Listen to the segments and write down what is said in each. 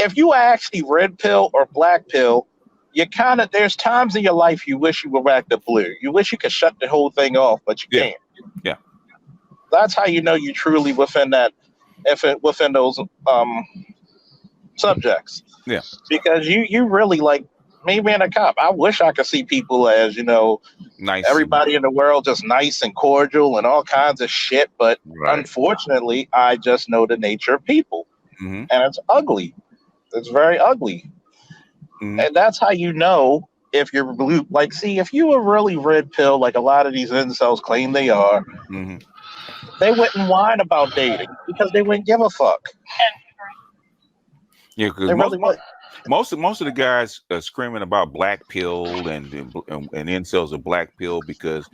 if you are actually red pill or black pill, you kind of there's times in your life you wish you were back to blue. You wish you could shut the whole thing off, but you Yeah. can't. Yeah. That's how you know you truly within that, if it within those subjects, Yeah. because you really like me being a cop. I wish I could see people as Nice and everybody in the world just nice and cordial and all kinds of shit, but right. unfortunately, I just know the nature of people, Mm-hmm. and it's ugly. It's very ugly. Mm-hmm. And that's how you know if you're blue. Like, see, if you were really red pill, like a lot of these incels claim they are, Mm-hmm. they wouldn't whine about dating because they wouldn't give a fuck. Yeah, because They really would. most of the guys are screaming about black pill and incels of black pill because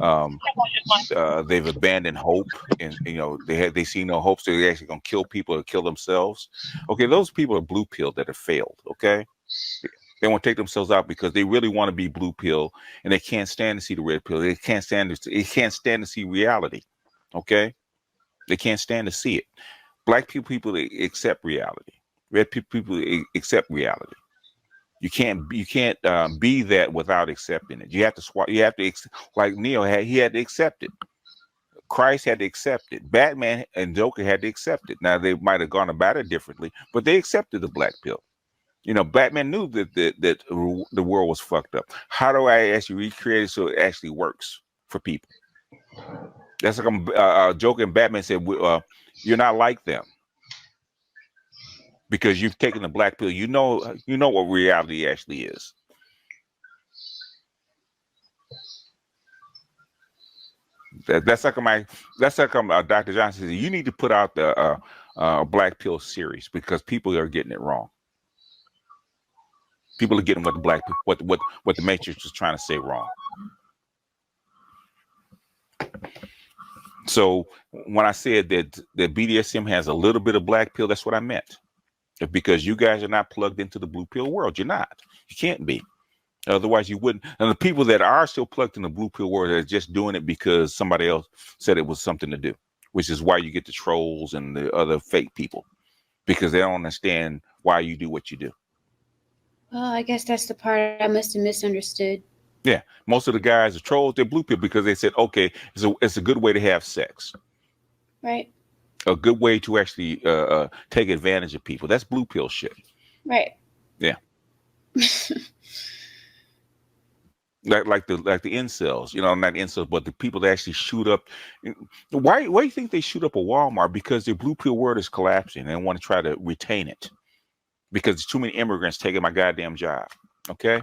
um, they've abandoned hope, and they see no hope, so they're actually gonna kill people or kill themselves. Okay, those people are blue pill that have failed. Okay, they want to take themselves out because they really want to be blue pill, and they can't stand to see the red pill. They can't stand to see reality. Okay, they can't stand to see it. Black people they accept reality. Red people accept reality. You can't be that without accepting it. You have to swap. You have to like Neo had. He had to accept it. Christ had to accept it. Batman and Joker had to accept it. Now they might have gone about it differently, but they accepted the black pill. Batman knew that the world was fucked up. How do I actually recreate it so it actually works for people? That's like Joker and Batman said, "You're not like them because you've taken the black pill. You know what reality actually is." That's like Dr. Johnson says, you need to put out the black pill series because people are getting it wrong. People are getting what the black what the Matrix was trying to say wrong. So when I said that BDSM has a little bit of black pill, that's what I meant. Because you guys are not plugged into the blue pill world. You're not. You can't be. Otherwise, you wouldn't. And the people that are still plugged in the blue pill world are just doing it because somebody else said it was something to do, which is why you get the trolls and the other fake people because they don't understand why you do what you do. Well, I guess that's the part I must have misunderstood. Yeah, most of the guys are trolls. They're blue pill because they said, okay, it's a good way to have sex, Right. a good way to actually take advantage of people. That's blue pill shit. Right. Yeah. like the incels, not incels, but the people that actually shoot up. Why do you think they shoot up a Walmart? Because their blue pill world is collapsing and they want to try to retain it because there's too many immigrants taking my goddamn job. Okay,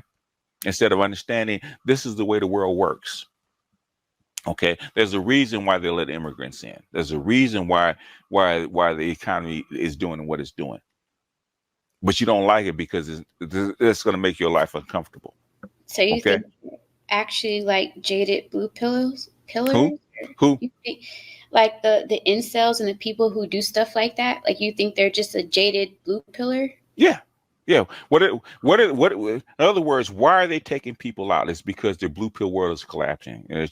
instead of understanding this is the way the world works. Okay, there's a reason why they let immigrants in. There's a reason why the economy is doing what it's doing, but you don't like it because it's going to make your life uncomfortable. So you Okay, think actually like jaded blue who pillars? who You think like the incels and the people who do stuff like that? Like you think they're just a jaded blue pillar? Yeah, yeah. In other words, why are they taking people out? It's because their blue pill world is collapsing, and they're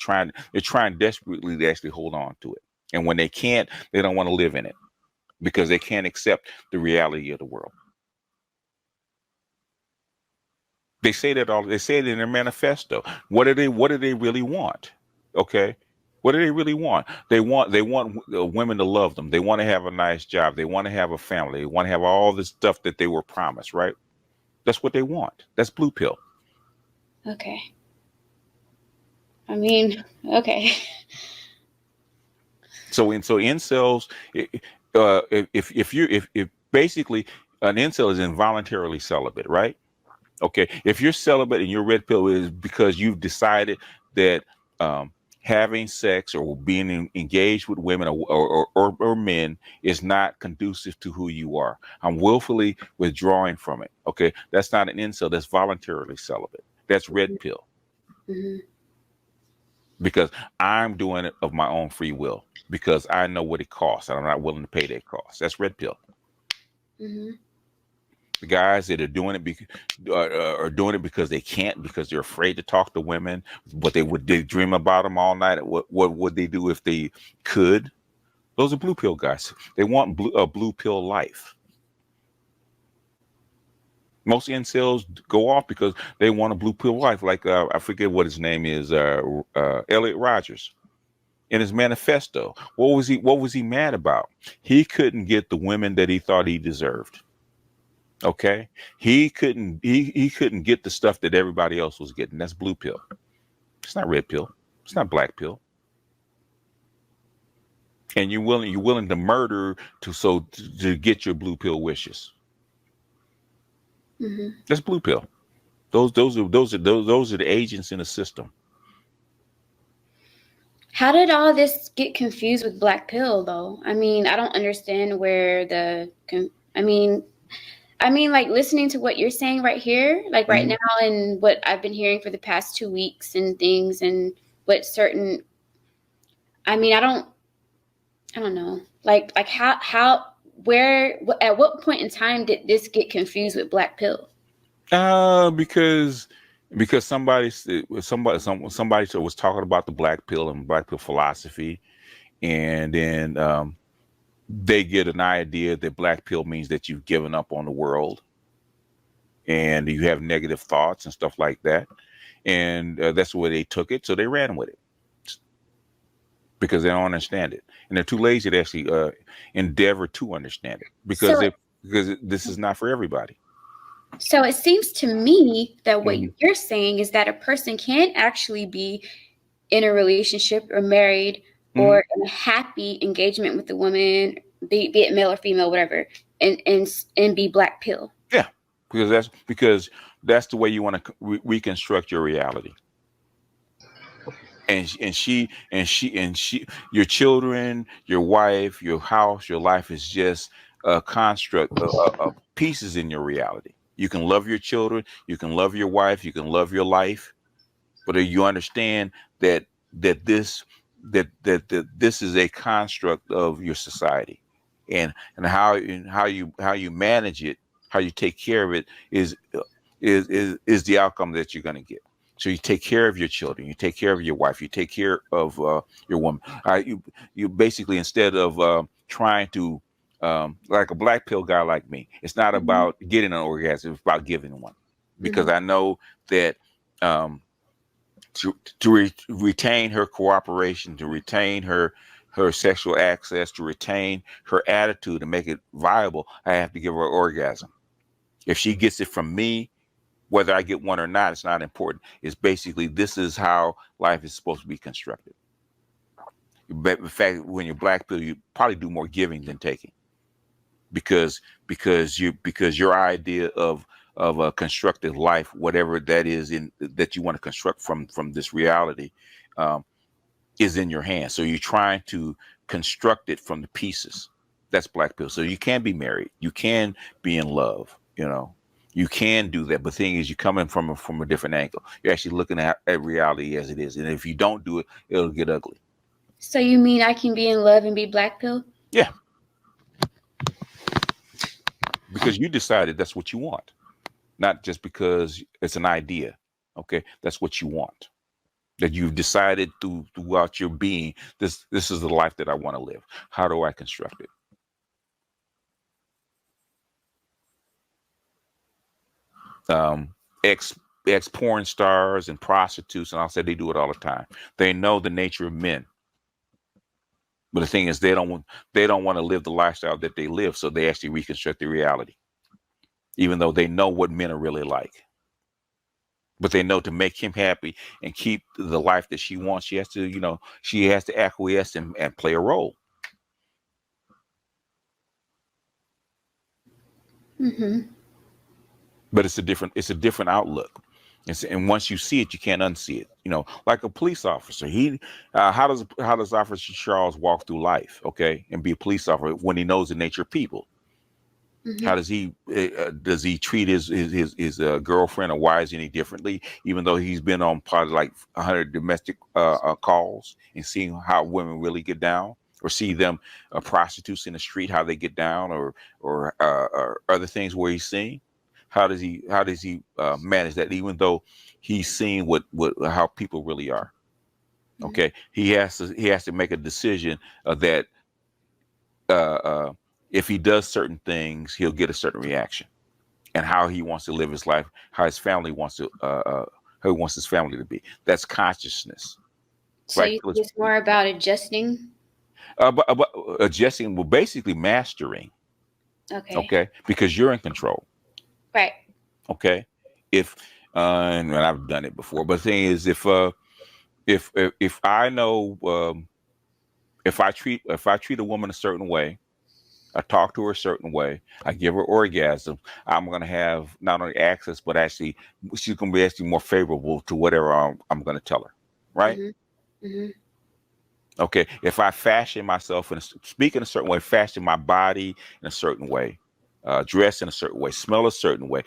trying desperately to actually hold on to it. And when they can't, they don't want to live in it because they can't accept the reality of the world. They say that all. They say it in their manifesto. What do they really want? Okay. What do they really want? They want women to love them. They want to have a nice job. They want to have a family. They want to have all this stuff that they were promised, right? That's what they want. That's blue pill. Okay. I mean, okay. So incels, if basically an incel is involuntarily celibate, right? Okay, if you're celibate and you're red pill is because you've decided that having sex or being engaged with women or men is not conducive to who you are. I'm willfully withdrawing from it. Okay, that's not an incel. That's voluntarily celibate. That's red pill Hmm. because I'm doing it of my own free will because I know what it costs and I'm not willing to pay that cost. That's red pill. Hmm. The guys that are doing it are doing it because they can't, because they're afraid to talk to women, but they dream about them all night. What would they do if they could? Those are blue pill guys. They want a blue pill life. Most incels go off because they want a blue pill life. Like I forget what his name is, Elliot Rogers. In his manifesto, what was he mad about? He couldn't get the women that he thought he deserved. Okay, he couldn't get the stuff that everybody else was getting. That's blue pill. It's not red pill. It's not black pill. And you're willing to murder to get your blue pill wishes. Mm-hmm. That's blue pill. Those are the agents in the system. How did all this get confused with black pill, though? I mean, I don't understand where I mean, like listening to what you're saying right here, like right now, and what I've been hearing for the past 2 weeks and things, and what certain, I mean, I don't know, like where, at what point in time did this get confused with black pill? Because somebody was talking about the black pill and black pill philosophy, and then they get an idea that black pill means that you've given up on the world and you have negative thoughts and stuff like that, and that's where they took it, so they ran with it because they don't understand it, and they're too lazy to actually endeavor to understand it because this is not for everybody. So it seems to me that what you're saying is that a person can actually be in a relationship or married or in a happy engagement with a woman, be it male or female, whatever, and be black pill. Yeah, because that's the way you want to reconstruct your reality. And she, your children, your wife, your house, your life is just a construct of pieces in your reality. You can love your children, you can love your wife, you can love your life, but you understand that this is a construct of your society, and how you manage it, how you take care of it is the outcome that you're going to get. So you take care of your children, you take care of your wife, you take care of your woman. You basically, instead of trying to like a black pill guy like me, it's not about getting an orgasm, it's about giving one, because I know that to retain her cooperation, to retain her sexual access, to retain her attitude and make it viable, I have to give her an orgasm. If she gets it from me, whether I get one or not, it's not important. It's basically, this is how life is supposed to be constructed. But in fact, when you're black pill, you probably do more giving than taking, because your idea of a constructive life, whatever that is that you want to construct from this reality, is in your hands. So you're trying to construct it from the pieces. That's black pill. So you can be married, you can be in love, you can do that. But the thing is, you come in from a different angle. You're actually looking at reality as it is. And if you don't do it, it'll get ugly. So you mean I can be in love and be black pill? Yeah. Because you decided that's what you want. Not just because it's an idea. Okay. That's what you want. That you've decided throughout your being, this is the life that I want to live. How do I construct it? Ex porn stars and prostitutes, and I'll say they do it all the time. They know the nature of men, but the thing is, they don't want to live the lifestyle that they live, so they actually reconstruct the reality, even though they know what men are really like. But they know to make him happy and keep the life that she wants, she has to acquiesce and play a role. But it's a different outlook. And once you see it, you can't unsee it. Like a police officer, how does Officer Charles walk through life, okay, and be a police officer when he knows the nature of people? How does he treat his girlfriend or wives any differently, even though he's been on probably like 100 domestic calls and seeing how women really get down, or see them prostitutes in the street, how they get down, or other things where he's seeing? How does he manage that, even though he's seeing how people really are? Okay, he has to make a decision that if he does certain things, he'll get a certain reaction, and how he wants to live his life, how his family wants to, how he wants his family to be. That's consciousness. So Right? you think it's more about adjusting? But adjusting, well, basically mastering. Okay. Okay, because you're in control. Right. Okay, if and I've done it before, but the thing is, if I know, if I treat a woman a certain way, I talk to her a certain way, I give her orgasm, I'm going to have not only access, but actually she's going to be actually more favorable to whatever I'm going to tell her. Right? Mm-hmm. Mm-hmm. Okay. If I fashion myself and speak in a certain way, fashion my body in a certain way, dress in a certain way, smell a certain way,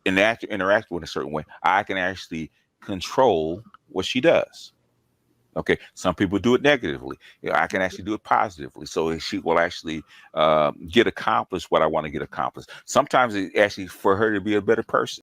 interact with a certain way, I can actually control what she does. Okay, some people do it negatively. I can actually do it positively. So she will actually get accomplished what I want to get accomplished. Sometimes it actually for her to be a better person.